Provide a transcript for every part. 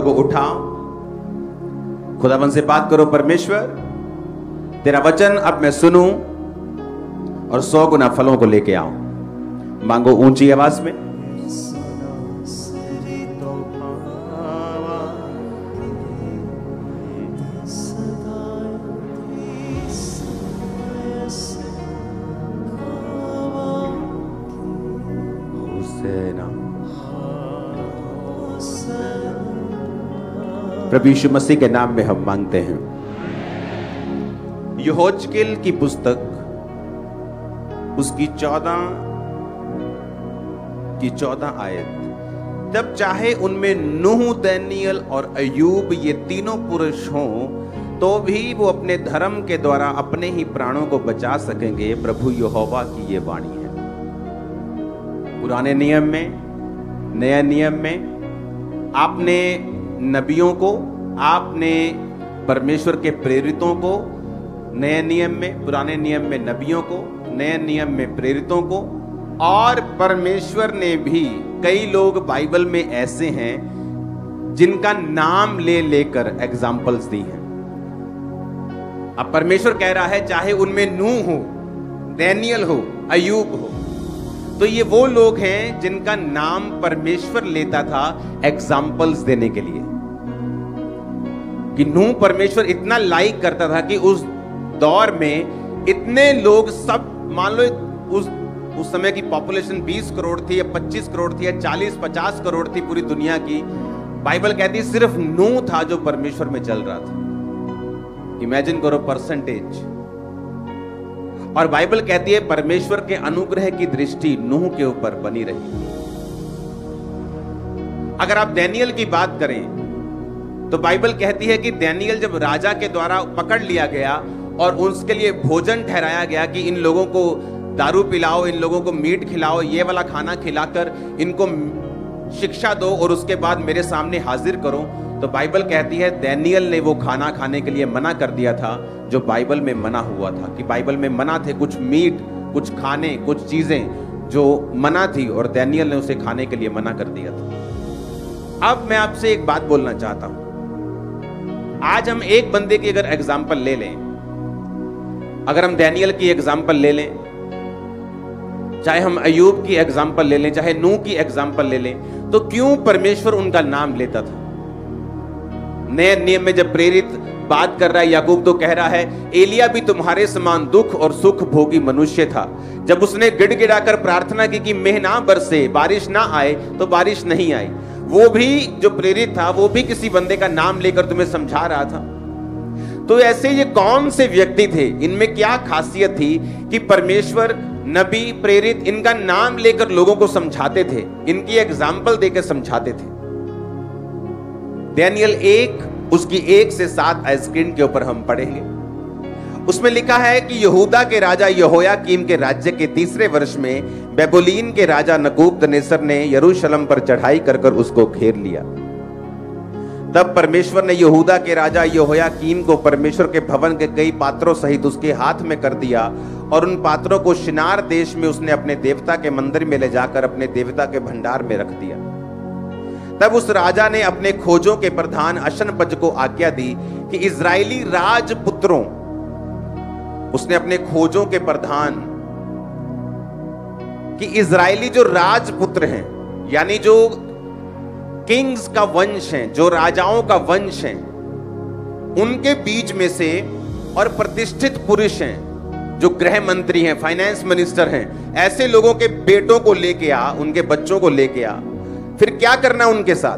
Sir को उठाओ, खुदावन से बात करो, परमेश्वर तेरा वचन अब मैं सुनूं और 100 गुना फलों को लेके आऊं। मांगो ऊंची आवाज में। प्रभु यीशु मसीह के नाम में हम मांगते हैं। यहोजकेल की पुस्तक उसकी 14 आयत, जब चाहे उनमें नूह, दानियल और अय्यूब ये तीनों पुरुष हों तो भी वो अपने धर्म के द्वारा अपने ही प्राणों को बचा सकेंगे। प्रभु यहोवा की ये वाणी है। पुराने नियम में, नए नियम में आपने नबियों को, आपने परमेश्वर के प्रेरितों को, नए नियम में, पुराने नियम में नबियों को, नए नियम में प्रेरितों को, और परमेश्वर ने भी कई लोग बाइबल में ऐसे हैं जिनका नाम ले लेकर एग्जाम्पल्स दी हैं। अब परमेश्वर कह रहा है चाहे उनमें नूह हो, दानियल हो, अय्यूब हो, तो ये वो लोग हैं जिनका नाम परमेश्वर लेता था एग्जाम्पल्स देने के लिए। कि नूह परमेश्वर इतना लाइक करता था कि उस दौर में इतने लोग, सब मान लो उस समय की पॉपुलेशन 20 करोड़ थी या 25 करोड़ थी या 40-50 करोड़ थी पूरी दुनिया की। बाइबल कहती है सिर्फ नूह था जो परमेश्वर में चल रहा था। इमेजिन करो परसेंटेज। और बाइबल कहती है परमेश्वर के अनुग्रह की दृष्टि नूह के ऊपर बनी रही। अगर आप दानियल की बात करें तो बाइबल कहती है कि दानियल जब राजा के द्वारा पकड़ लिया गया और उसके लिए भोजन ठहराया गया कि इन लोगों को दारू पिलाओ, इन लोगों को मीट खिलाओ, ये वाला खाना खिलाकर इनको शिक्षा दो और उसके बाद मेरे सामने हाजिर करो, तो बाइबल कहती है दानियल ने वो खाना खाने के लिए मना कर दिया था जो बाइबल में मना हुआ था। कि बाइबल में मना थे कुछ मीट, कुछ खाने, कुछ चीजें जो मना थी और दानियल ने उसे खाने के लिए मना कर दिया था। अब मैं आपसे एक बात बोलना चाहता हूं। आज हम एक बंदे की अगर एग्जाम्पल ले लें, अगर हम दानियल की एग्जाम्पल ले लें, चाहे हम अय्यूब की एग्जाम्पल ले लें, चाहे नूह की एग्जाम्पल ले लें, तो क्यों परमेश्वर उनका नाम लेता था? नए नियम में जब प्रेरित बात कर रहा है, याकूब तो कह रहा है एलिया भी तुम्हारे समान दुख और सुख भोगी मनुष्य था। जब उसने गिड़गिड़ाकर प्रार्थना की कि मेघ ना बरसे, बारिश ना आए, तो बारिश नहीं आई। वो भी जो प्रेरित था वो भी किसी बंदे का नाम लेकर तुम्हें समझा रहा था। तो ऐसे ये कौन से व्यक्ति थे, इनमें क्या खासियत थी कि परमेश्वर, नबी, प्रेरित इनका नाम लेकर लोगों को समझाते थे, इनकी एग्जाम्पल देकर समझाते थे। दानियल 1 उसकी 1 से 7 स्क्रीन के ऊपर हम पढ़ेंगे। उसमें लिखा है कि यहूदा के राजा यहोयाकीम के राज्य के 3रे वर्ष में बेबुलीन के राजा नबूकदनेस्सर ने यरूशलेम पर चढ़ाई कर उसको घेर लिया। तब परमेश्वर ने यहूदा के राजा यहोयाकीम को परमेश्वर के भवन के कई पात्रों सहित उसके हाथ में कर दिया और उन पात्रों को शिनार देश में उसने अपने देवता के मंदिर में ले जाकर अपने देवता के भंडार में रख दिया। तब उस राजा ने अपने खोजों के प्रधान अशनपज को आज्ञा दी कि इजरायली राजपुत्रों, उसने अपने खोजों के प्रधान कि इजरायली जो राजपुत्र हैं, यानी जो किंग्स का वंश है, जो राजाओं का वंश है, उनके बीच में से और प्रतिष्ठित पुरुष हैं, जो गृह मंत्री हैं, फाइनेंस मिनिस्टर हैं, ऐसे लोगों के बेटों को लेके आ, उनके बच्चों को लेके आ। फिर क्या करना उनके साथ?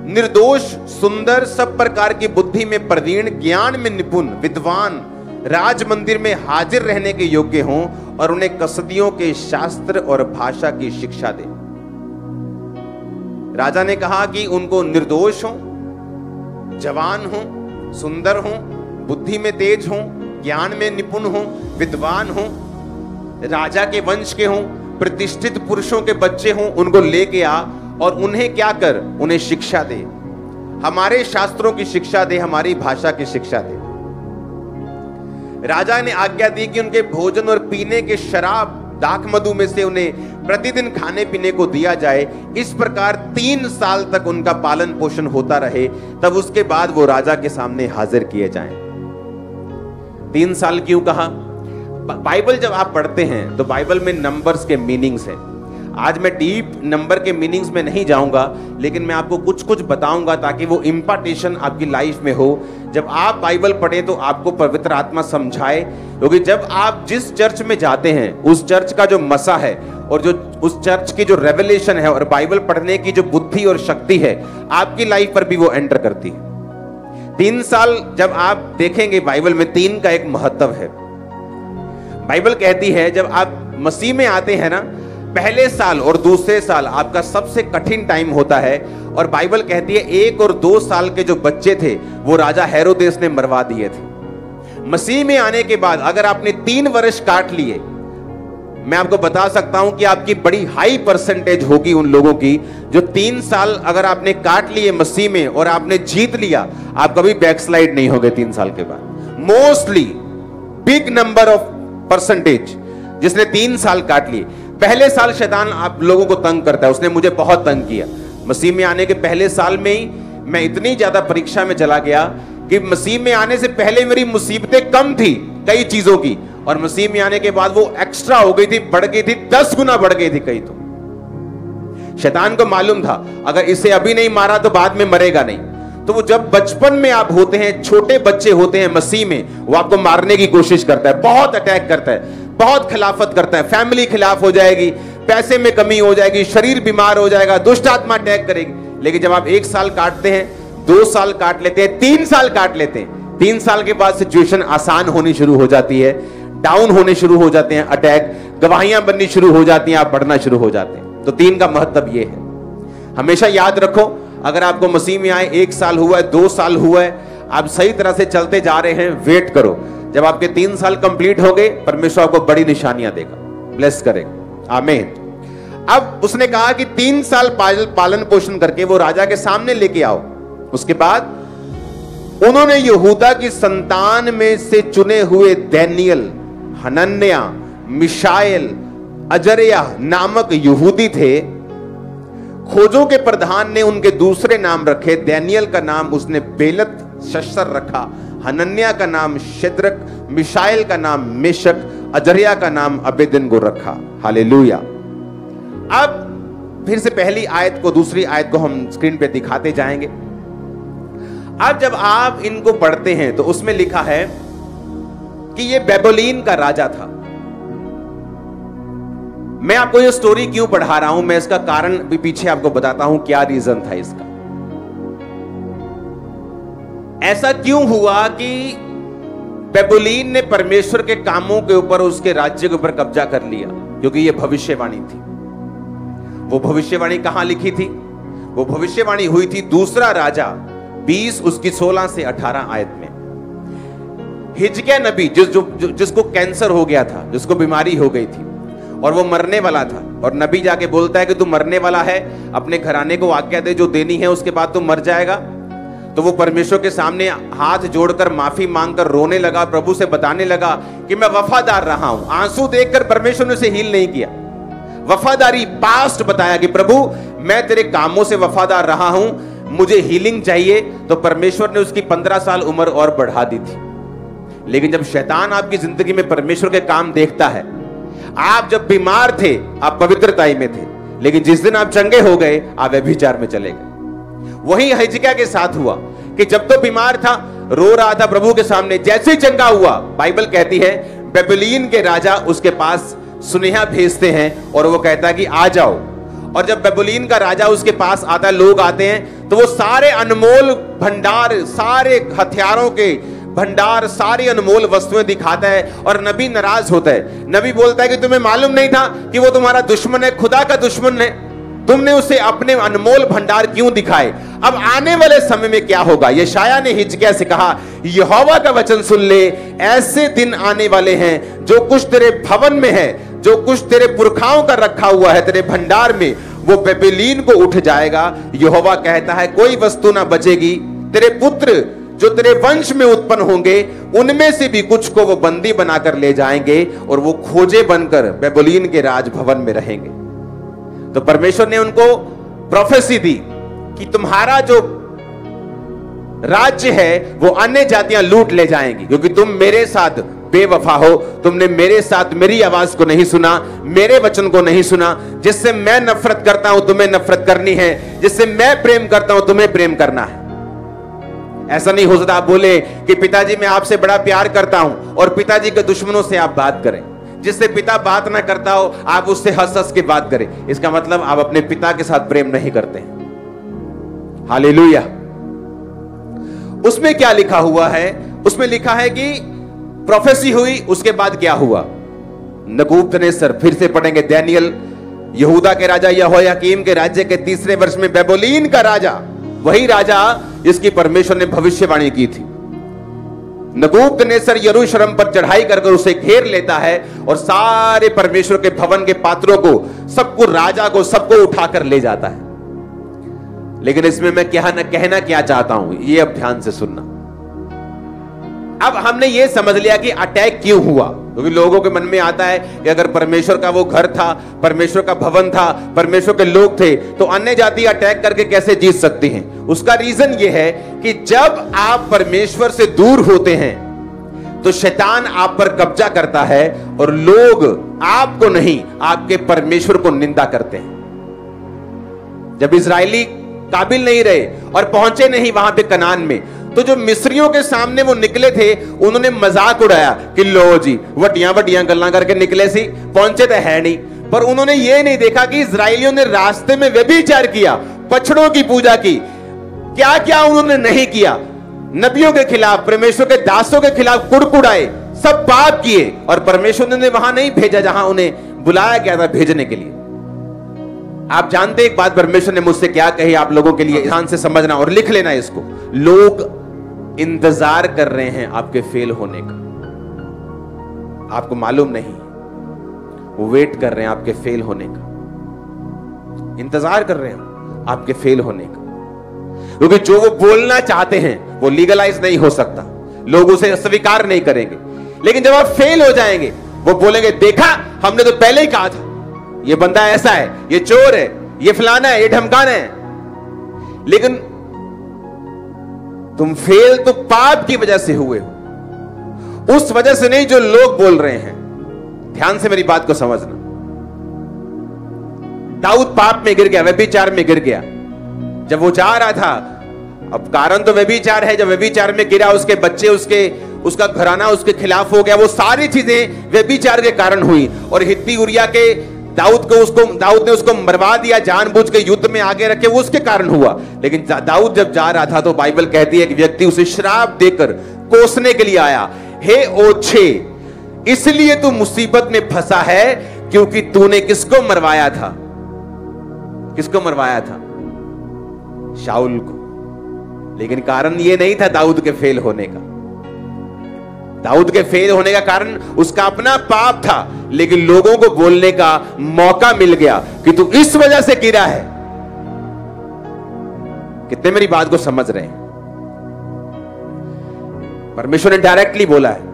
निर्दोष, सुंदर, सब प्रकार की बुद्धि में प्रवीण, ज्ञान में निपुण, विद्वान, राज मंदिर में हाजिर रहने के योग्य हों और उन्हें कसदियों के शास्त्र और भाषा की शिक्षा दे। राजा ने कहा कि उनको निर्दोष हों, जवान हों, सुंदर हों, बुद्धि में तेज हों, ज्ञान में निपुण हों, विद्वान हों, राजा के वंश के हों, प्रतिष्ठित पुरुषों के बच्चे हों, उनको लेके आ और उन्हें क्या कर? उन्हें शिक्षा दे, हमारे शास्त्रों की शिक्षा दे, हमारी भाषा की शिक्षा दे। राजा ने आज्ञा दी कि उनके भोजन और पीने के शराब दाख मधु में से उन्हें प्रतिदिन खाने पीने को दिया जाए। इस प्रकार 3 साल तक उनका पालन पोषण होता रहे, तब उसके बाद वो राजा के सामने हाजिर किए जाएं। 3 साल क्यों कहा? बाइबल जब आप पढ़ते हैं तो बाइबल में नंबर्स के मीनिंग्स हैं। आज मैं डीप नंबर के मीनिंग्स में नहीं जाऊंगा, लेकिन मैं आपको कुछ कुछ बताऊंगा ताकि वो इम्पार्टेशन आपकी लाइफ में हो। जब आप बाइबल पढ़ें तो आपको पवित्र आत्मा समझाए, क्योंकि जब आप जिस चर्च में जाते हैं उस चर्च का जो मसा है और जो उस चर्च की जो रेवलेशन है और बाइबल पढ़ने की जो बुद्धि और शक्ति है, आपकी लाइफ पर भी वो एंटर करती है। 3 साल जब आप देखेंगे बाइबल में, 3 का एक महत्व है। बाइबल कहती है जब आप मसीह में आते हैं ना, पहले साल और दूसरे साल आपका सबसे कठिन टाइम होता है। और बाइबल कहती है 1 और 2 साल के जो बच्चे थे वो राजा हेरोदेस ने मरवा दिए थे। मसीह में आने के बाद अगर आपने 3 वर्ष काट लिए, मैं आपको बता सकता हूं कि आपकी बड़ी हाई परसेंटेज होगी उन लोगों की जो 3 साल अगर आपने काट लिए मसीह में और आपने जीत लिया, आप कभी बैकस्लाइड नहीं होगे 3 साल के बाद। Mostly big number of percentage जिसने 3 साल काट लिए। पहले साल शैतान आप लोगों को तंग करता है, उसने मुझे बहुत तंग किया। मसीह में आने के पहले साल में ही मैं इतनी ज्यादा परीक्षा में चला गया कि मसीह में आने से पहले मेरी मुसीबतें कम थी कई चीजों की, और मसीह में आने के बाद वो एक्स्ट्रा हो गई थी, बढ़ गई थी, 10 गुना बढ़ गई थी कई। तो शैतान को मालूम था अगर इसे अभी नहीं मारा तो बाद में मरेगा नहीं। तो वो जब बचपन में आप होते हैं, छोटे बच्चे होते हैं मसीह में, वो आपको मारने की कोशिश करता है, बहुत अटैक करता है, बहुत खिलाफत करता है। फैमिली खिलाफ हो जाएगी, पैसे में कमी हो जाएगी, शरीर बीमार हो जाएगा, दुष्ट आत्मा अटैक करेगी। लेकिन जब आप 1 साल काटते हैं, 2 साल काट लेते हैं, 3 साल काट लेते हैं, 3 साल के बाद सिचुएशन आसान होनी शुरू हो जाती है, डाउन होने शुरू हो जाते हैं, अटैक, गवाहियां बननी शुरू हो जाती हैं, आप बढ़ना शुरू हो जाते हैं। तो 3 का महत्व यह है। हमेशा याद रखो, अगर आपको मसीह में आए 1 साल हुआ है, 2 साल हुआ है, आप सही तरह से चलते जा रहे हैं, वेट करो। जब आपके 3 साल कंप्लीट हो गए, परमेश्वर आपको बड़ी निशानियां देगा, ब्लेस करेगा। आमीन। अब उसने कहा कि 3 साल पालन पोषण करके वो राजा के सामने लेके आओ। उसके बाद उन्होंने यहूदा की संतान में से चुने हुए दानियेल, हनन्याह, मिशाएल, अजर्याह नामक यहूदी थे। खोजों के प्रधान ने उनके दूसरे नाम रखे। दानियेल का नाम उसने बेलत शस्तर रखा, हनन्याह का नाम शद्रक, मिशाएल का नाम मेशक, अजर्याह का नाम अबेदनगो रखा। हालेलुया। अब फिर से पहली आयत को, दूसरी आयत को हम स्क्रीन पे दिखाते जाएंगे। अब जब आप इनको पढ़ते हैं तो उसमें लिखा है कि ये बेबीलोन का राजा था। मैं आपको ये स्टोरी क्यों पढ़ा रहा हूं, मैं इसका कारण भी पीछे आपको बताता हूं, क्या रीजन था इसका। ऐसा क्यों हुआ कि बेबीलोन ने परमेश्वर के कामों के ऊपर, उसके राज्य के ऊपर कब्जा कर लिया? क्योंकि यह भविष्यवाणी थी। वो भविष्यवाणी कहां लिखी थी? वो भविष्यवाणी हुई थी दूसरा राजा 20 उसकी 16 से 18 आयत में। हिजकिय्याह नबी जिसको कैंसर हो गया था, जिसको बीमारी हो गई थी और वो मरने वाला था, और नबी जाके बोलता है कि तू मरने वाला है, अपने घराने को आज्ञा दे, जो देनी है उसके बाद तू मर जाएगा। तो वो परमेश्वर के सामने हाथ जोड़कर माफी मांगकर रोने लगा, प्रभु से बताने लगा कि मैं वफादार रहा हूं। आंसू देखकर परमेश्वर ने उसे हील नहीं किया, वफादारी पास्ट बताया कि प्रभु मैं तेरे कामों से वफादार रहा हूं, मुझे हीलिंग चाहिए। तो परमेश्वर ने उसकी 15 साल उम्र और बढ़ा दी थी। लेकिन जब शैतान आपकी जिंदगी में परमेश्वर के काम देखता है, आप जब बीमार थे आप पवित्रताई में थे, लेकिन जिस दिन आप चंगे हो गए आप व्यभिचार में चले गए। वही हिजकिय्याह के साथ हुआ कि जब तो बीमार था, रो रहा था प्रभु के सामने, जैसे ही चंगा हुआ, बाइबल कहती है बेबीलोन के राजा उसके पास सुनेहा भेजते हैं और वो कहता है कि आ जाओ। और जब बेबीलोन का राजा उसके पास आता है, लोग आते हैं, तो वो सारे अनमोल भंडार, सारे हथियारों के भंडार, सारी अनमोल वस्तुएं दिखाता है और नबी नाराज होता है। नबी बोलता है कि तुम्हें मालूम नहीं था कि वो तुम्हारा दुश्मन है, खुदा का दुश्मन है, तुमने उसे अपने अनमोल भंडार क्यों दिखाए? अब आने वाले समय में क्या होगा? यशायाह ने हिजकिय्याह से कहा, यहोवा का वचन सुन ले, ऐसे दिन आने वाले हैं जो कुछ तेरे भवन में है, जो कुछ तेरे पुरखाओं का रखा हुआ है तेरे भंडार में, वो बेबीलोन को उठ जाएगा। यहोवा कहता है कोई वस्तु ना बचेगी, तेरे पुत्र जो तेरे वंश में उत्पन्न होंगे उनमें से भी कुछ को वो बंदी बनाकर ले जाएंगे और वो खोजे बनकर बेबीलोन के राजभवन में रहेंगे। तो परमेश्वर ने उनको प्रोफेसी दी कि तुम्हारा जो राज्य है वो अन्य जातियां लूट ले जाएंगी, क्योंकि तुम मेरे साथ बेवफा हो, तुमने मेरे साथ मेरी आवाज को नहीं सुना, मेरे वचन को नहीं सुना। जिससे मैं नफरत करता हूं तुम्हें नफरत करनी है, जिससे मैं प्रेम करता हूं तुम्हें प्रेम करना है। ऐसा नहीं हो सकता आप बोले कि पिताजी मैं आपसे बड़ा प्यार करता हूं और पिताजी के दुश्मनों से आप बात करें। जिससे पिता बात ना करता हो आप उससे हंस हंस के बात करें, इसका मतलब आप अपने पिता के साथ प्रेम नहीं करते हैं। हालेलुया। उसमें क्या लिखा हुआ है? उसमें लिखा है कि प्रोफेसी हुई, उसके बाद क्या हुआ? नबूकदनेस्सर, फिर से पढ़ेंगे दानियेल, यहूदा के राजा यहोयाकीम के राज्य के 3रे वर्ष में बेबीलोन का राजा, वही राजा जिसकी परमेश्वर ने भविष्यवाणी की थी, नबूकदनेस्सर यरूशलेम पर चढ़ाई कर उसे घेर लेता है और सारे परमेश्वर के भवन के पात्रों को, सबको, राजा को, सबको उठाकर ले जाता है। लेकिन इसमें मैं कहना क्या चाहता हूं, ये अब ध्यान से सुनना। अब हमने ये समझ लिया कि अटैक क्यों हुआ, क्योंकि लोगों के मन में आता है कि अगर परमेश्वर का वो घर था, परमेश्वर का भवन था, परमेश्वर के लोग थे, तो अन्य जाति अटैक करके कैसे जीत सकती हैं। उसका रीजन ये है कि जब आप परमेश्वर से दूर होते हैं तो शैतान आप पर कब्जा करता है और लोग आपको नहीं, आपके परमेश्वर को निंदा करते हैं। जब इजरायली काबिल नहीं रहे और पहुंचे नहीं वहां पे कनान में, तो जो मिस्रियों के सामने वो निकले थे, उन्होंने मजाक उड़ाया कि लो जी वटियां वटियां गल्लां करके निकले सी, पहुंचे तो है नहीं। पर उन्होंने ये नहीं देखा कि इजराइलियों ने रास्ते में व्यभिचार किया, बछड़ों की पूजा की, क्या क्या उन्होंने नहीं किया। नबियों के खिलाफ, परमेश्वर के दासों के खिलाफ कुड़कुड़ाए, सब पाप किए, और परमेश्वर ने वहां नहीं भेजा जहां उन्हें बुलाया गया था भेजने के लिए। आप जानते एक बात परमेश्वर ने मुझसे क्या कही, आप लोगों के लिए ध्यान से समझना और लिख लेना इसको। लोग इंतजार कर रहे हैं आपके फेल होने का, आपको मालूम नहीं, वो वेट कर रहे हैं आपके फेल होने का, इंतजार कर रहे हैं आपके फेल होने का। क्योंकि जो वो बोलना चाहते हैं वो लीगलाइज नहीं हो सकता, लोग उसे स्वीकार नहीं करेंगे। लेकिन जब आप फेल हो जाएंगे वो बोलेंगे देखा हमने तो पहले ही कहा था, ये बंदा ऐसा है, ये चोर है, ये फलाना है, ये ढमकाना है। लेकिन तुम फेल तो पाप की वजह से हुए हो, उस वजह से नहीं जो लोग बोल रहे हैं। ध्यान से मेरी बात को समझना। दाऊद पाप में गिर गया, व्यभिचार में गिर गया। जब वो जा रहा था, अब कारण तो व्यभिचार है, जब व्यभिचार में गिरा उसके बच्चे, उसका घराना उसके खिलाफ हो गया, वो सारी चीजें व्यभिचार के कारण हुई। और हित्ती उरिया के दाऊद ने उसको मरवा दिया, जानबूझ के युद्ध में आगे रखे, वो उसके कारण हुआ। लेकिन दाऊद जब जा रहा था तो बाइबल कहती है कि व्यक्ति उसे श्राप देकर कोसने के लिए आया, हे ओछे इसलिए तू मुसीबत में फंसा है क्योंकि तूने किसको मरवाया था? किसको मरवाया था? शाऊल को। लेकिन कारण ये नहीं था दाऊद के फेल होने का। दाऊद के फेल होने का कारण उसका अपना पाप था, लेकिन लोगों को बोलने का मौका मिल गया कि तू इस वजह से गिरा है। कितने मेरी बात को समझ रहे हैं? परमेश्वर ने डायरेक्टली बोला है,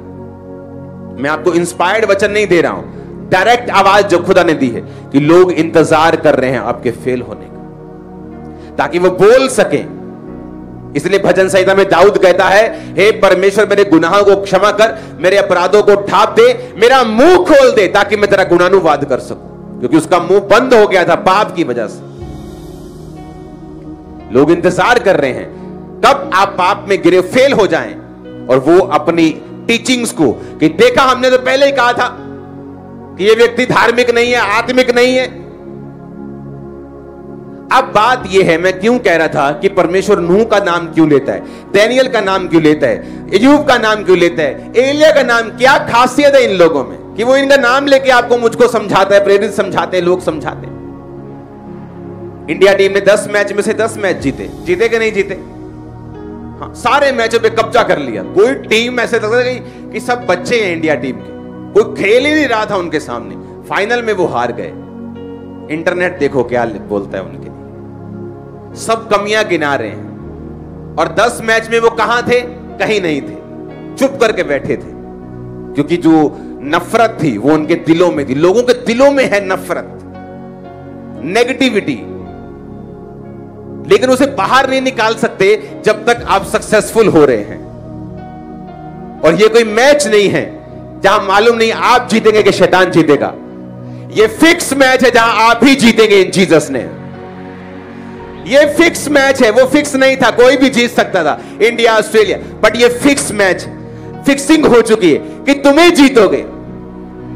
मैं आपको इंस्पायर्ड वचन नहीं दे रहा हूं, डायरेक्ट आवाज जो खुदा ने दी है कि लोग इंतजार कर रहे हैं आपके फेल होने का, ताकि वो बोल सकें। इसलिए भजन संहिता में दाऊद कहता है, हे परमेश्वर मेरे गुनाहों को क्षमा कर, मेरे अपराधों को ढांप दे, मेरा मुंह खोल दे ताकि मैं तेरा गुणानुवाद कर सकूं। क्योंकि उसका मुंह बंद हो गया था पाप की वजह से। लोग इंतजार कर रहे हैं कब आप पाप में गिरे, फेल हो जाएं, और वो अपनी टीचिंग्स को कि देखा हमने तो पहले ही कहा था कि ये व्यक्ति धार्मिक नहीं है, आत्मिक नहीं है। अब बात यह है, मैं क्यों कह रहा था कि परमेश्वर नूह का नाम क्यों लेता है, दानियेल का नाम क्यों लेता है, अय्यूब का नाम क्यों लेता है, एलिया का नाम, क्या खासियत है इन लोगों में कि वो इनका नाम लेके आपको मुझको समझाता है, प्रेरित समझाते हैं, लोग समझाते हैं। इंडिया टीम ने 10 मैच में से 10 मैच जीते कि नहीं जीते? हाँ, सारे मैचों पे कब्जा कर लिया। कोई टीम ऐसे लग रही कि सब बच्चे हैं इंडिया टीम के, कोई खेल ही नहीं रहा था उनके सामने। फाइनल में वो हार गए। इंटरनेट देखो क्या बोलता है उनके लिए, सब कमियां गिना रहे हैं। और 10 मैच में वो कहां थे? कहीं नहीं थे, चुप करके बैठे थे, क्योंकि जो नफरत थी वो उनके दिलों में थी। लोगों के दिलों में है नफरत, नेगेटिविटी, लेकिन उसे बाहर नहीं निकाल सकते जब तक आप सक्सेसफुल हो रहे हैं। और ये कोई मैच नहीं है जहां मालूम नहीं आप जीतेंगे कि शैतान जीतेगा। ये फिक्स मैच है जहां आप ही जीतेंगे इन जीसस ने। ये फिक्स मैच है, वो फिक्स नहीं था, कोई भी जीत सकता था, इंडिया ऑस्ट्रेलिया, बट ये फिक्स मैच, फिक्सिंग हो चुकी है कि तुम्हें जीतोगे।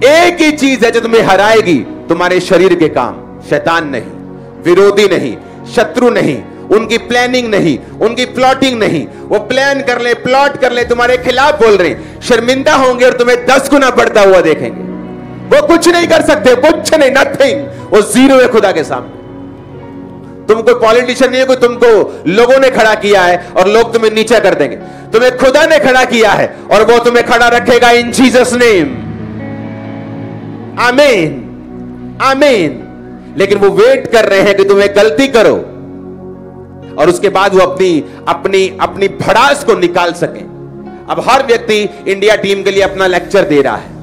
एक ही चीज है जो तुम्हें हराएगी, तुम्हारे शरीर के काम। शैतान नहीं, विरोधी नहीं, शत्रु नहीं, उनकी प्लानिंग नहीं, उनकी प्लॉटिंग नहीं। वो प्लान कर ले, प्लॉट कर ले, तुम्हारे खिलाफ बोल रहे हैं, शर्मिंदा होंगे और तुम्हें 10 गुना बढ़ता हुआ देखेंगे। वो कुछ नहीं कर सकते, कुछ नहीं, नथिंग, वो जीरो है खुदा के सामने। तुम कोई पॉलिटिशियन नहीं है, कोई तुमको लोगों ने खड़ा किया है और लोग तुम्हें नीचा कर देंगे। तुम्हें खुदा ने खड़ा किया है और वो तुम्हें खड़ा रखेगा इन जीसस नेम। आमीन, आमीन। लेकिन वो वेट कर रहे हैं कि तुम एक गलती करो और उसके बाद वो अपनी भड़ास को निकाल सके। अब हर व्यक्ति इंडिया टीम के लिए अपना लेक्चर दे रहा है।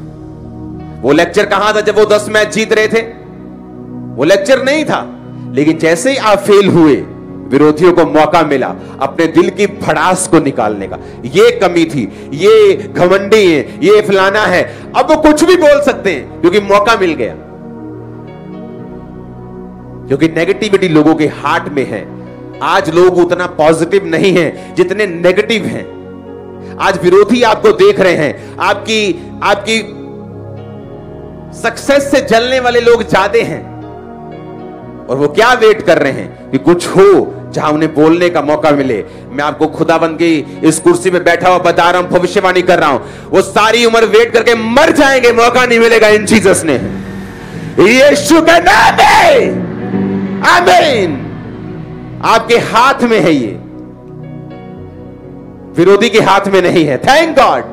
वो लेक्चर कहां था जब वो 10 मैच जीत रहे थे? वो लेक्चर नहीं था। लेकिन जैसे ही आप फेल हुए, विरोधियों को मौका मिला अपने दिल की भड़ास को निकालने का। ये कमी थी, ये घमंडी है, ये फलाना है। अब वो कुछ भी बोल सकते हैं क्योंकि मौका मिल गया, क्योंकि नेगेटिविटी लोगों के हार्ट में है। आज लोग उतना पॉजिटिव नहीं हैं जितने नेगेटिव हैं। आज विरोधी आपको देख रहे हैं, आपकी सक्सेस से जलने वाले लोग ज्यादा हैं। और वो क्या वेट कर रहे हैं कि कुछ हो जहां उन्हें बोलने का मौका मिले। मैं आपको खुदाबंद की इस कुर्सी में बैठा हुआ बता रहा हूं, भविष्यवाणी कर रहा हूं, वो सारी उम्र वेट करके मर जाएंगे, मौका नहीं मिलेगा इन जीसस ने, यीशु के नाम में। आमीन। आपके हाथ में है, ये विरोधी के हाथ में नहीं है। थैंक गॉड,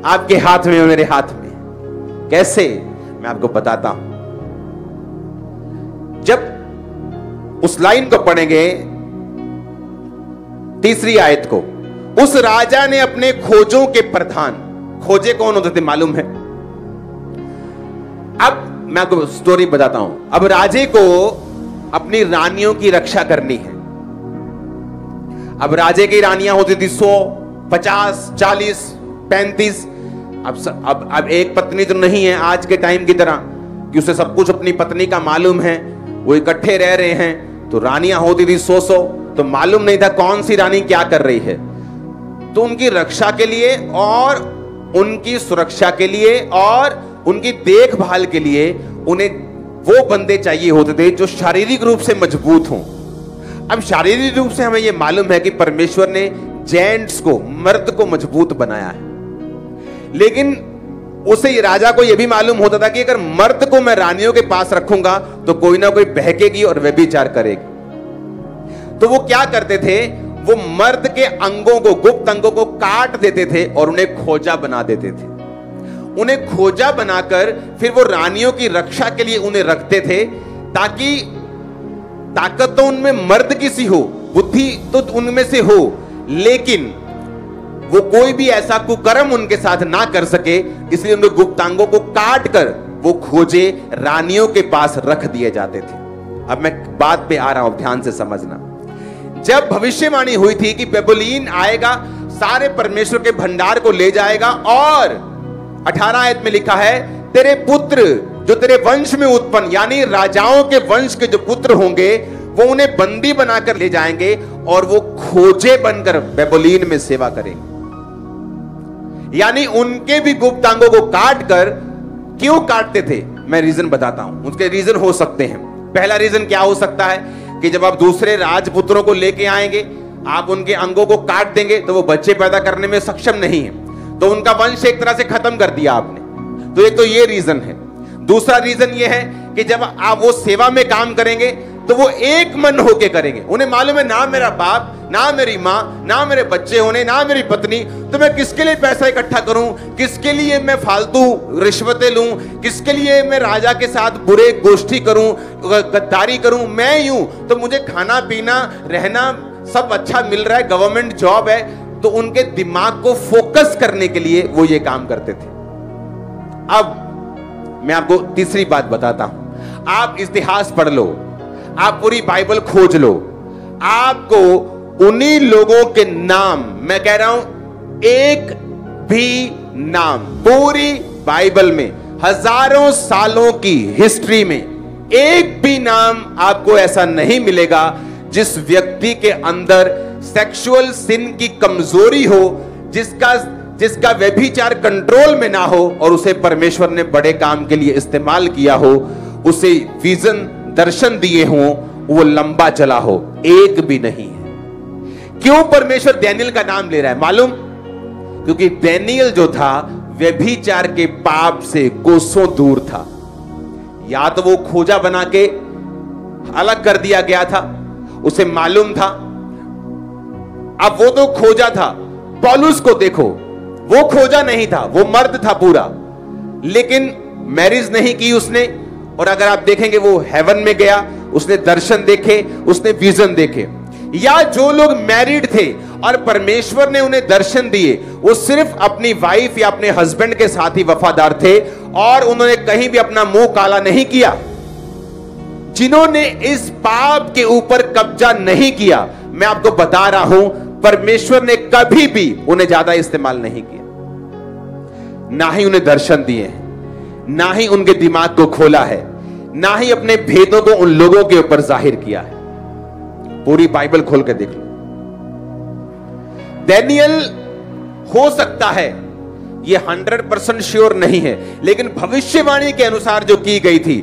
आपके हाथ में, मेरे हाथ में। कैसे? मैं आपको बताता हूं। जब उस लाइन को पढ़ेंगे, तीसरी आयत को, उस राजा ने अपने खोजों के प्रधान, खोजे कौन होते थे मालूम है? अब मैं आपको स्टोरी बताता हूं। अब राजे को अपनी रानियों की रक्षा करनी है। अब राजे की रानियां होती थी 100, 50, 40, 35। अब एक पत्नी तो नहीं है आज के टाइम की तरह कि उसे सब कुछ अपनी पत्नी का मालूम है, वो इकट्ठे रह रहे हैं। तो रानियां होती थी 100, तो मालूम नहीं था कौन सी रानी क्या कर रही है। तो उनकी रक्षा के लिए और उनकी सुरक्षा के लिए और उनकी देखभाल के लिए उन्हें वो बंदे चाहिए होते थे जो शारीरिक रूप से मजबूत हों। अब शारीरिक रूप से हमें यह मालूम है कि परमेश्वर ने जेंट्स को, मर्द को मजबूत बनाया है, लेकिन उसे राजा को यह भी मालूम होता था कि अगर मर्द को मैं रानियों के पास रखूंगा तो कोई ना कोई बहकेगी और व्यभिचार करेगी। तो वो क्या करते थे, वो मर्द के अंगों को, गुप्त अंगों को काट देते थे और उन्हें खोजा बना देते थे। उन्हें खोजा बनाकर फिर वो रानियों की रक्षा के लिए उन्हें रखते थे, ताकि ताकत तो उनमें मर्द की सी हो, बुद्धि तो उनमें से हो, लेकिन वो कोई भी ऐसा कुकर्म उनके साथ ना कर सके। इसलिए उनके गुप्तांगों को काट कर वो खोजे रानियों के पास रख दिए जाते थे। अब मैं बात पे आ रहा हूं, ध्यान से समझना। जब भविष्यवाणी हुई थी कि बेबुलीन आएगा, सारे परमेश्वर के भंडार को ले जाएगा, और 18 आयत में लिखा है, तेरे पुत्र जो तेरे वंश में उत्पन्न, यानी राजाओं के वंश के जो पुत्र होंगे, वो उन्हें बंदी बनाकर ले जाएंगे और वो खोजे बनकर बेबुलीन में सेवा करेंगे। यानी उनके भी गुप्तांगों को काट कर, क्यों काटते थे मैं रीजन बताता हूं। उसके रीजन हो सकते हैं। पहला रीजन क्या हो सकता है कि जब आप दूसरे राजपुत्रों को लेके आएंगे, आप उनके अंगों को काट देंगे तो वो बच्चे पैदा करने में सक्षम नहीं है, तो उनका वंश एक तरह से खत्म कर दिया आपने। तो एक तो ये रीजन है। दूसरा रीजन ये है कि जब आप वो सेवा में काम करेंगे तो वो एक मन होके करेंगे। उन्हें मालूम है, ना मेरा बाप, ना मेरी माँ, ना मेरे बच्चे होने, ना मेरी पत्नी, तो मैं किसके लिए पैसा इकट्ठा करूं, किसके लिए मैं फालतू रिश्वतें लूं, किसके लिए मैं राजा के साथ बुरे गोष्ठी करूं, गद्दारी करूं। मैं यूं तो मुझे खाना पीना रहना सब अच्छा मिल रहा है, गवर्नमेंट जॉब है, तो उनके दिमाग को फोकस करने के लिए वो ये काम करते थे। अब मैं आपको तीसरी बात बताता हूं। आप इतिहास पढ़ लो, आप पूरी बाइबल खोज लो, आपको उन्हीं लोगों के नाम, मैं कह रहा हूं एक भी नाम पूरी बाइबल में हजारों सालों की हिस्ट्री में एक भी नाम आपको ऐसा नहीं मिलेगा जिस व्यक्ति के अंदर सेक्सुअल सिन की कमजोरी हो, जिसका व्यभिचार कंट्रोल में ना हो और उसे परमेश्वर ने बड़े काम के लिए इस्तेमाल किया हो, उसे विजन दर्शन दिए हों, वो लंबा चला हो। एक भी नहीं है। क्यों परमेश्वर डैनियल का नाम ले रहा है मालूम? क्योंकि डैनियल जो था व्यभिचार के पाप से कोसों दूर था। या तो वो खोजा बना के अलग कर दिया गया था, उसे मालूम था। अब वो तो खोजा था। पौलुस को देखो, वो खोजा नहीं था, वो मर्द था पूरा, लेकिन मैरिज नहीं की उसने। और अगर आप देखेंगे वो हेवन में गया, उसने दर्शन देखे, उसने विजन देखे। या जो लोग मैरिड थे और परमेश्वर ने उन्हें दर्शन दिए, वो सिर्फ अपनी वाइफ या अपने हस्बैंड के साथ ही वफादार थे और उन्होंने कहीं भी अपना मुंह काला नहीं किया। जिन्होंने इस पाप के ऊपर कब्जा नहीं किया, मैं आपको बता रहा हूं, परमेश्वर ने कभी भी उन्हें ज्यादा इस्तेमाल नहीं किया, ना ही उन्हें दर्शन दिए, ना ही उनके दिमाग को खोला है, ना ही अपने भेदों को उन लोगों के ऊपर जाहिर किया है। पूरी बाइबल खोल के देख लो। डैनियल हो सकता है, ये 100% श्योर नहीं है, लेकिन भविष्यवाणी के अनुसार जो की गई थी,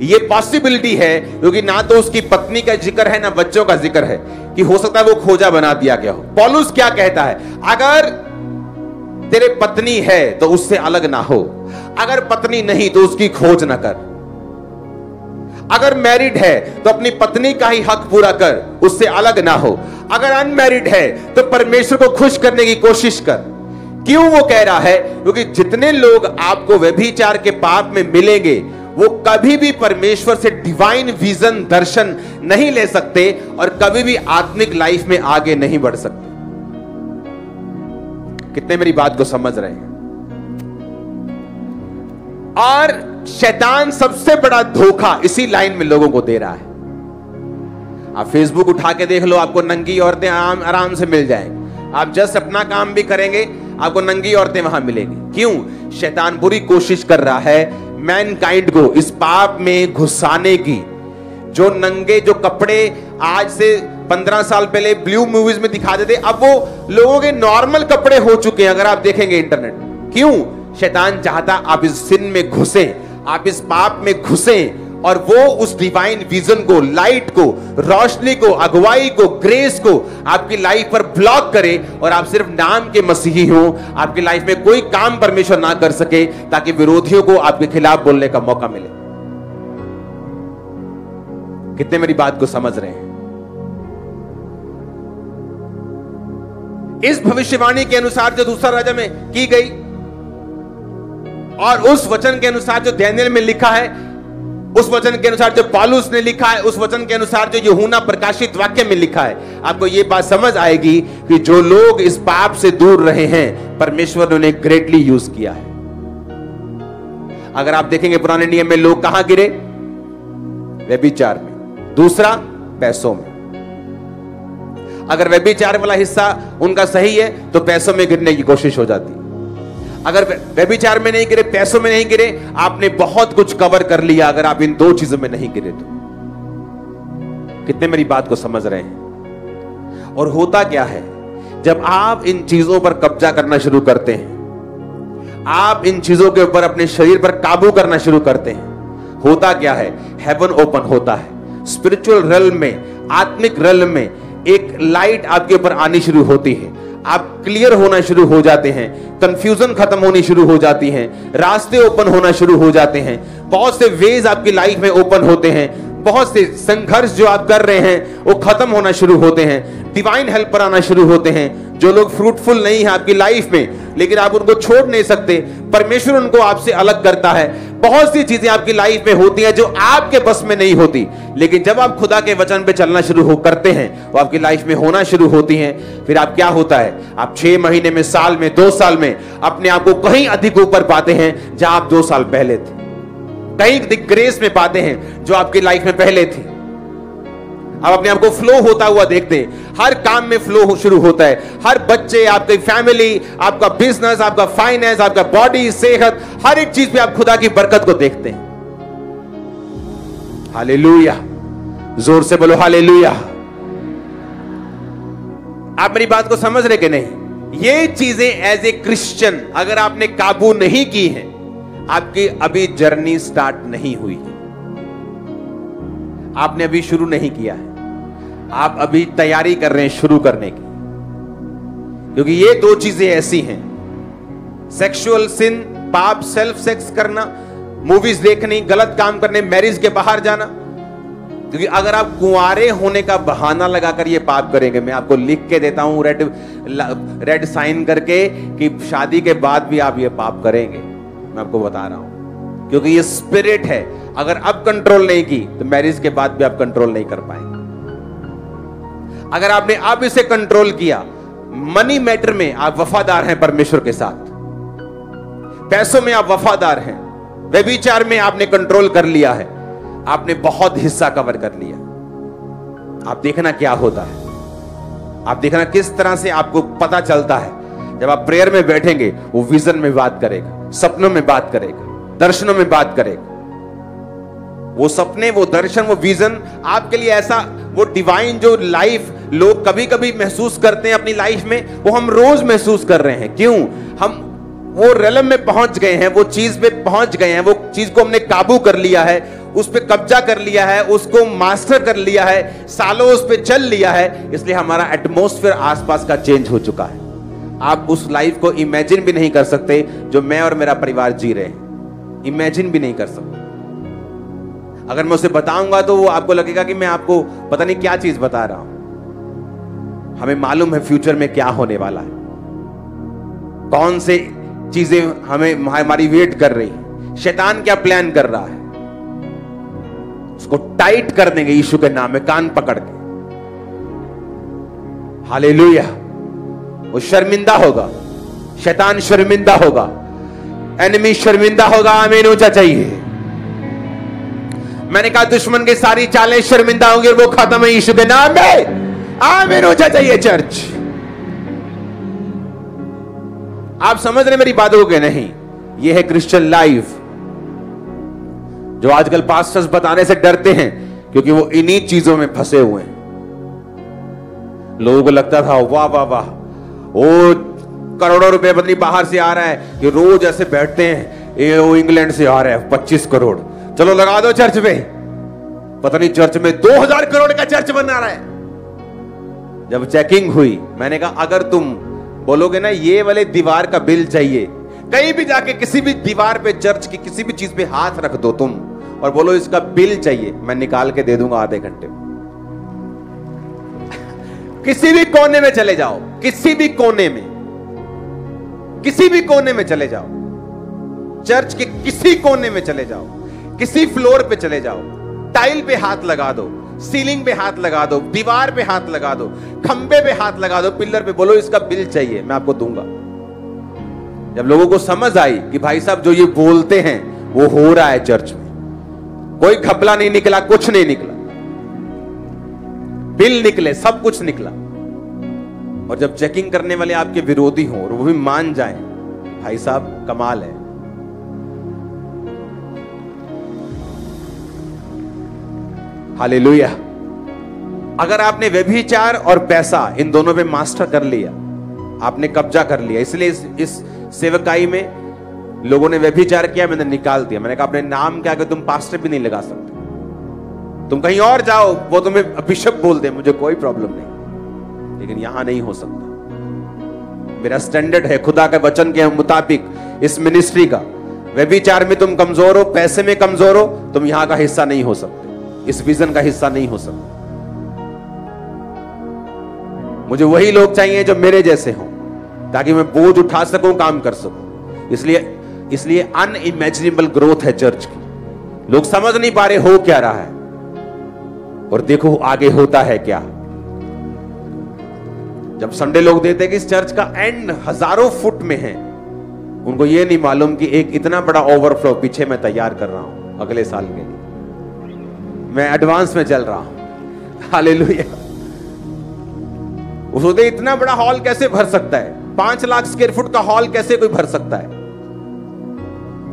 ये पॉसिबिलिटी है, क्योंकि ना तो उसकी पत्नी का जिक्र है ना बच्चों का जिक्र है, कि हो सकता है वो खोजा बना दिया गया हो। पौलुस क्या कहता है? अगर तेरे पत्नी है तो उससे अलग ना हो, अगर पत्नी नहीं तो उसकी खोज ना कर, अगर मैरिड है तो अपनी पत्नी का ही हक पूरा कर, उससे अलग ना हो, अगर अनमैरिड है तो परमेश्वर को खुश करने की कोशिश कर। क्यों वो कह रहा है? क्योंकि जितने लोग आपको व्यभिचार के पाप में मिलेंगे, वो कभी भी परमेश्वर से डिवाइन विजन दर्शन नहीं ले सकते और कभी भी आत्मिक लाइफ में आगे नहीं बढ़ सकते। कितने मेरी बात को समझ रहे हैं? और शैतान सबसे बड़ा धोखा इसी लाइन में लोगों को दे रहा है। आप फेसबुक उठा के देख लो, आपको नंगी औरतें आराम से मिल जाएंगी। आप जस्ट अपना काम भी करेंगे, आपको नंगी औरतें वहां मिलेंगी। क्यों? शैतान पूरी कोशिश कर रहा है मैनकाइंड को इस पाप में घुसाने की। जो नंगे जो कपड़े आज से 15 साल पहले ब्लू मूवीज में दिखाते थे, अब वो लोगों के नॉर्मल कपड़े हो चुके हैं। अगर आप देखेंगे इंटरनेट, क्यों? शैतान चाहता आप इस सिन में घुसें, आप इस पाप में घुसें, और वो उस डिवाइन विजन को, लाइट को, रोशनी को, अगुवाई को, ग्रेस को आपकी लाइफ पर ब्लॉक करे और आप सिर्फ नाम के मसीही हो। आपकी लाइफ में कोई काम परमेश्वर ना कर सके, ताकि विरोधियों को आपके खिलाफ बोलने का मौका मिले। कितने मेरी बात को समझ रहे हैं? इस भविष्यवाणी के अनुसार जो दूसरा राजा में की गई और उस वचन के अनुसार जो डैनियल में लिखा है, उस वचन के अनुसार जो पौलुस ने लिखा है, उस वचन के अनुसार जो यूहन्ना प्रकाशित वाक्य में लिखा है, आपको यह बात समझ आएगी कि जो लोग इस पाप से दूर रहे हैं, परमेश्वर ने उन्हें ग्रेटली यूज किया है। अगर आप देखेंगे पुराने नियम में लोग कहां गिरे? व्यभिचार में। दूसरा, पैसों में। अगर व्यभिचार वाला हिस्सा उनका सही है तो पैसों में गिरने की कोशिश हो जाती है। अगर व्यभिचार में नहीं गिरे, पैसों में नहीं गिरे, आपने बहुत कुछ कवर कर लिया। अगर आप इन दो चीजों में नहीं गिरे तो। कितने मेरी बात को समझ रहे हैं? और होता क्या है, जब आप इन चीजों पर कब्जा करना शुरू करते हैं, आप इन चीजों के ऊपर अपने शरीर पर काबू करना शुरू करते हैं, होता क्या है? हेवन ओपन होता है। स्पिरिचुअल रेल्म में, आत्मिक रेल्म में एक लाइट आपके ऊपर आनी शुरू होती है। आप क्लियर होना शुरू हो जाते हैं, कंफ्यूजन खत्म होनी शुरू हो जाती है, रास्ते ओपन होना शुरू हो जाते हैं, बहुत से वेज आपकी लाइफ में ओपन होते हैं, बहुत से संघर्ष जो आप कर रहे हैं वो खत्म होना शुरू होते हैं, डिवाइन हेल्पर आना शुरू होते हैं। जो लोग फ्रूटफुल नहीं है आपकी लाइफ में, लेकिन आप उनको छोड़ नहीं सकते, परमेश्वर उनको आपसे अलग करता है। बहुत सी चीजें आपकी लाइफ में होती हैं जो आपके बस में नहीं होती, लेकिन जब आप खुदा के वचन पे चलना शुरू करते हैं वो आपकी लाइफ में होना शुरू होती हैं। फिर आप क्या होता है, आप 6 महीने में, साल में, 2 साल में अपने आप को कहीं अधिक ऊपर पाते हैं जहां आप 2 साल पहले थे। कहीं ग्रेस में पाते हैं जो आपकी लाइफ में पहले थी। आप अपने आप को फ्लो होता हुआ देखते हैं, हर काम में फ्लो शुरू होता है। हर बच्चे, आपकी फैमिली, आपका बिजनेस, आपका फाइनेंस, आपका बॉडी, सेहत, हर एक चीज पे आप खुदा की बरकत को देखते हैं। हालेलुया, जोर से बोलो हालेलुया। आप मेरी बात को समझ रहे कि नहीं? ये चीजें एज ए क्रिश्चियन अगर आपने काबू नहीं की है, आपकी अभी जर्नी स्टार्ट नहीं हुई है, आपने अभी शुरू नहीं किया है, आप अभी तैयारी कर रहे हैं शुरू करने की। क्योंकि ये 2 चीजें ऐसी हैं, सेक्सुअल सिन, पाप, सेल्फ सेक्स करना, मूवीज देखनी, गलत काम करने, मैरिज के बाहर जाना। क्योंकि अगर आप कुंवारे होने का बहाना लगाकर ये पाप करेंगे, मैं आपको लिख के देता हूं रेड साइन करके कि शादी के बाद भी आप ये पाप करेंगे, मैं आपको बता रहा हूं। क्योंकि ये स्पिरिट है, अगर अब कंट्रोल नहीं की तो मैरिज के बाद भी आप कंट्रोल नहीं कर पाएंगे। अगर आपने अब इसे कंट्रोल किया, मनी मैटर में आप वफादार हैं परमेश्वर के साथ, पैसों में आप वफादार हैं, व्यभिचार में आपने कंट्रोल कर लिया है, आपने बहुत हिस्सा कवर कर लिया। आप देखना क्या होता है, आप देखना किस तरह से आपको पता चलता है। जब आप प्रेयर में बैठेंगे वो विजन में बात करेगा, सपनों में बात करेगा, दर्शनों में बात करेगा। वो सपने, वो दर्शन, वो विजन आपके लिए ऐसा, वो डिवाइन जो लाइफ लोग कभी कभी महसूस करते हैं अपनी लाइफ में, वो हम रोज महसूस कर रहे हैं। क्यों? हम वो रेलम में पहुंच गए हैं, वो चीज पे पहुंच गए हैं, वो चीज को हमने काबू कर लिया है, उस पे कब्जा कर लिया है, उसको मास्टर कर लिया है, सालों उस पे चल लिया है। इसलिए हमारा एटमॉस्फेयर आसपास का चेंज हो चुका है। आप उस लाइफ को इमेजिन भी नहीं कर सकते जो मैं और मेरा परिवार जी रहे हैं, इमेजिन भी नहीं कर सकते। अगर मैं उसे बताऊंगा तो वो आपको लगेगा कि मैं आपको पता नहीं क्या चीज बता रहा हूं। हमें मालूम है फ्यूचर में क्या होने वाला है, कौन से चीजें हमें हमारी वेट कर रही है, शैतान क्या प्लान कर रहा है, उसको टाइट कर देंगे यीशु के नाम में, कान पकड़ के। हालेलुया। वो शर्मिंदा होगा, शैतान शर्मिंदा होगा, एनिमी शर्मिंदा होगा। आमीन ऊंचा चाहिए। मैंने कहा दुश्मन की सारी चालें शर्मिंदा होंगी और वो खत्म है यीशु के नाम में। आमीन ऊंचा चाहिए चर्च। आप समझ रहे मेरी बातों को नहीं? ये है क्रिश्चियन लाइफ जो आजकल पास्टर्स बताने से डरते हैं, क्योंकि वो इन्हीं चीजों में फंसे हुए हैं। लोगों को लगता था वाह वाह वाह, वो करोड़ों रुपए बदली बाहर से आ रहा है, ये रोज ऐसे बैठते हैं, ये वो इंग्लैंड से आ रहा है 25 करोड़, चलो लगा दो चर्च में। पता नहीं चर्च में 2000 करोड़ का चर्च बना रहा है। जब चेकिंग हुई, मैंने कहा अगर तुम बोलोगे ना ये वाले दीवार का बिल चाहिए, कहीं भी जाके किसी भी दीवार पे, चर्च की किसी भी चीज पे हाथ रख दो तुम और बोलो इसका बिल चाहिए, मैं निकाल के दे दूंगा आधे घंटे में। किसी भी कोने में चले जाओ, किसी भी कोने में, किसी भी कोने में चले जाओ, चर्च के किसी कोने में चले जाओ, किसी फ्लोर पे चले जाओ, टाइल पे हाथ लगा दो, सीलिंग पे हाथ लगा दो, दीवार पे हाथ लगा दो, खंबे पे हाथ लगा दो, पिलर पे, बोलो इसका बिल चाहिए, मैं आपको दूंगा। जब लोगों को समझ आई कि भाई साहब जो ये बोलते हैं वो हो रहा है चर्च में, कोई घपला नहीं निकला, कुछ नहीं निकला, बिल निकले, सब कुछ निकला। और जब चेकिंग करने वाले आपके विरोधी हों और वो भी मान जाएं, भाई साहब कमाल है। हालेलुया। अगर आपने व्यभिचार और पैसा इन दोनों पे मास्टर कर लिया, आपने कब्जा कर लिया, इसलिए इस सेवकाई में लोगों ने व्यभिचार किया, मैंने निकाल दिया। मैंने कहा अपने नाम के आगे तुम पास्टर भी नहीं लगा सकते, तुम कहीं और जाओ, वो तुम्हें बिशप बोल दे, मुझे कोई प्रॉब्लम नहीं, लेकिन यहां नहीं हो सकता। मेरा स्टैंडर्ड है खुदा के वचन के मुताबिक इस मिनिस्ट्री का। व्यभिचार में तुम कमजोर हो, पैसे में कमजोर हो, तुम यहां का हिस्सा नहीं हो सकते। इस विजन का हिस्सा नहीं हो सकते। मुझे वही लोग चाहिए जो मेरे जैसे हों, ताकि मैं बोझ उठा सकूं, काम कर सकूं। इसलिए अनइमेजिनेबल ग्रोथ है चर्च की। लोग समझ नहीं पा रहे हो क्या रहा है, और देखो आगे होता है क्या। जब संडे लोग देते हैं कि इस चर्च का एंड हजारों फुट में है, उनको यह नहीं मालूम कि एक इतना बड़ा ओवरफ्लो पीछे मैं तैयार कर रहा हूं अगले साल के लिए। मैं एडवांस में चल रहा हूं। हालेलुया। उसने इतना बड़ा हॉल कैसे भर सकता है? 5 लाख स्क्वायर फुट का हॉल कैसे कोई भर सकता है?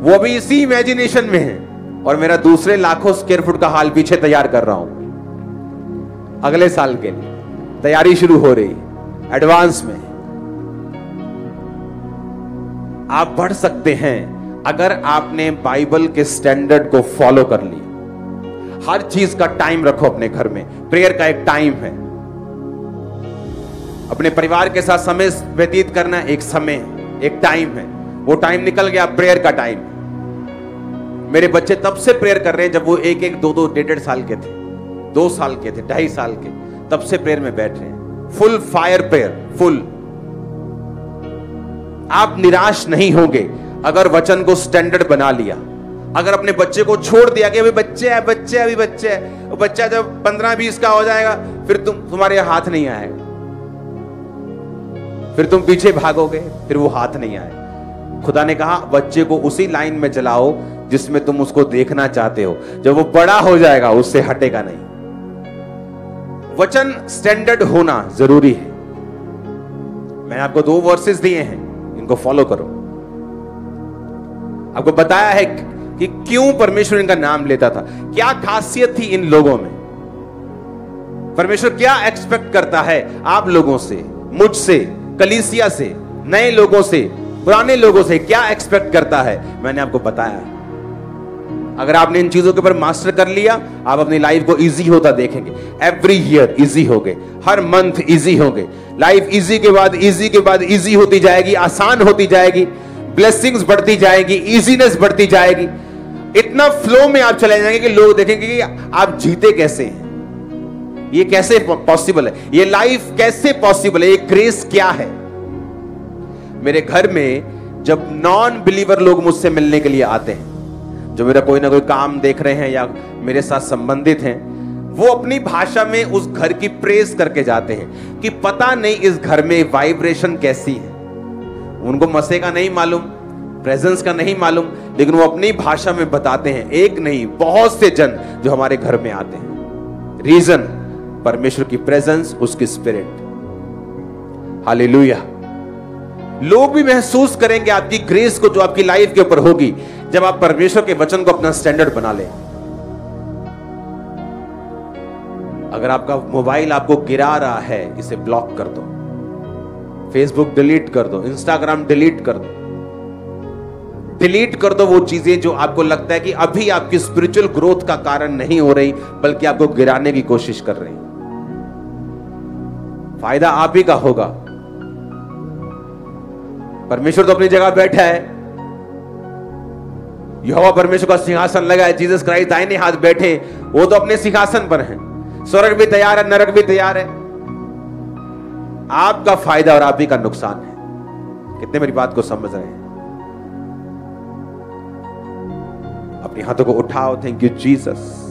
वो अभी इसी इमेजिनेशन में है, और मेरा दूसरे लाखों स्क्वायर फुट का हॉल पीछे तैयार कर रहा हूं अगले साल के लिए। तैयारी शुरू हो रही है एडवांस में। आप बढ़ सकते हैं अगर आपने बाइबल के स्टैंडर्ड को फॉलो कर लिया। हर चीज का टाइम रखो अपने घर में। प्रेयर का एक टाइम है, अपने परिवार के साथ समय व्यतीत करना एक समय, एक टाइम है। वो टाइम निकल गया, प्रेयर का टाइम। मेरे बच्चे तब से प्रेयर कर रहे हैं जब वो 1-1, 2-2, 1.5 साल के थे, 2 साल के थे, 2.5 साल के, तब से प्रेयर में बैठ रहे हैं। Full fire prayer, full. आप निराश नहीं होंगे अगर वचन को स्टैंडर्ड बना लिया। अगर अपने बच्चे को छोड़ दिया कि अभी बच्चे है, अभी बच्चे है, वो बच्चा जब 15-20 का हो जाएगा फिर तुम्हारे हाथ नहीं आएगा, फिर तुम पीछे भागोगे, फिर वो हाथ नहीं आएगा। खुदा ने कहा बच्चे को उसी लाइन में चलाओ जिसमें तुम उसको देखना चाहते हो। जब वो बड़ा हो जाएगा उससे हटेगा नहीं। वचन स्टैंडर्ड होना जरूरी है। मैंने आपको 2 वर्सेस दिए हैं, इनको फॉलो करो। आपको बताया है कि क्यों परमेश्वर इनका नाम लेता था, क्या खासियत थी इन लोगों में। परमेश्वर क्या एक्सपेक्ट करता है आप लोगों से, मुझसे, कलीसिया से, नए लोगों से, पुराने लोगों से, क्या एक्सपेक्ट करता है, मैंने आपको बताया है। अगर आपने इन चीजों के ऊपर मास्टर कर लिया, आप अपनी लाइफ को इजी होता देखेंगे। एवरी ईयर इजी हो गए, हर मंथ इजी हो गए। लाइफ इजी के बाद इजी होती जाएगी, आसान होती जाएगी, ब्लेसिंग्स बढ़ती जाएगी, इजीनेस बढ़ती जाएगी। इतना फ्लो में आप चले जाएंगे कि लोग देखेंगे कि आप जीते कैसे हैं, ये कैसे पॉसिबल है, ये लाइफ कैसे पॉसिबल है, ये ग्रेस क्या है। मेरे घर में जब नॉन बिलीवर लोग मुझसे मिलने के लिए आते हैं, जो मेरा कोई ना कोई काम देख रहे हैं या मेरे साथ संबंधित हैं, वो अपनी भाषा में उस घर की प्रेज करके जाते हैं कि पता नहीं इस घर में वाइब्रेशन कैसी है। उनको मसे का नहीं मालूम, प्रेजेंस का नहीं मालूम, लेकिन वो अपनी भाषा में बताते हैं। एक नहीं, बहुत से जन जो हमारे घर में आते हैं। रीजन, परमेश्वर की प्रेजेंस, उसकी स्पिरिट। हालेलुया। लोग भी महसूस करेंगे आपकी ग्रेस को जो आपकी लाइफ के ऊपर होगी जब आप परमेश्वर के वचन को अपना स्टैंडर्ड बना लें। अगर आपका मोबाइल आपको गिरा रहा है, इसे ब्लॉक कर दो, फेसबुक डिलीट कर दो, इंस्टाग्राम डिलीट कर दो, डिलीट कर दो वो चीजें जो आपको लगता है कि अभी आपकी स्पिरिचुअल ग्रोथ का कारण नहीं हो रही, बल्कि आपको गिराने की कोशिश कर रही। फायदा आप ही का होगा। परमेश्वर तो अपनी जगह बैठा है, यहोवा परमेश्वर का सिंहासन लगा है, जीसस क्राइस्ट दाहिने हाथ बैठे, वो तो अपने सिंहासन पर हैं। स्वर्ग भी तैयार है, नरक भी तैयार है। आपका फायदा और आप ही का नुकसान है। कितने मेरी बात को समझ रहे हैं? अपने हाथों को उठाओ। Thank you Jesus.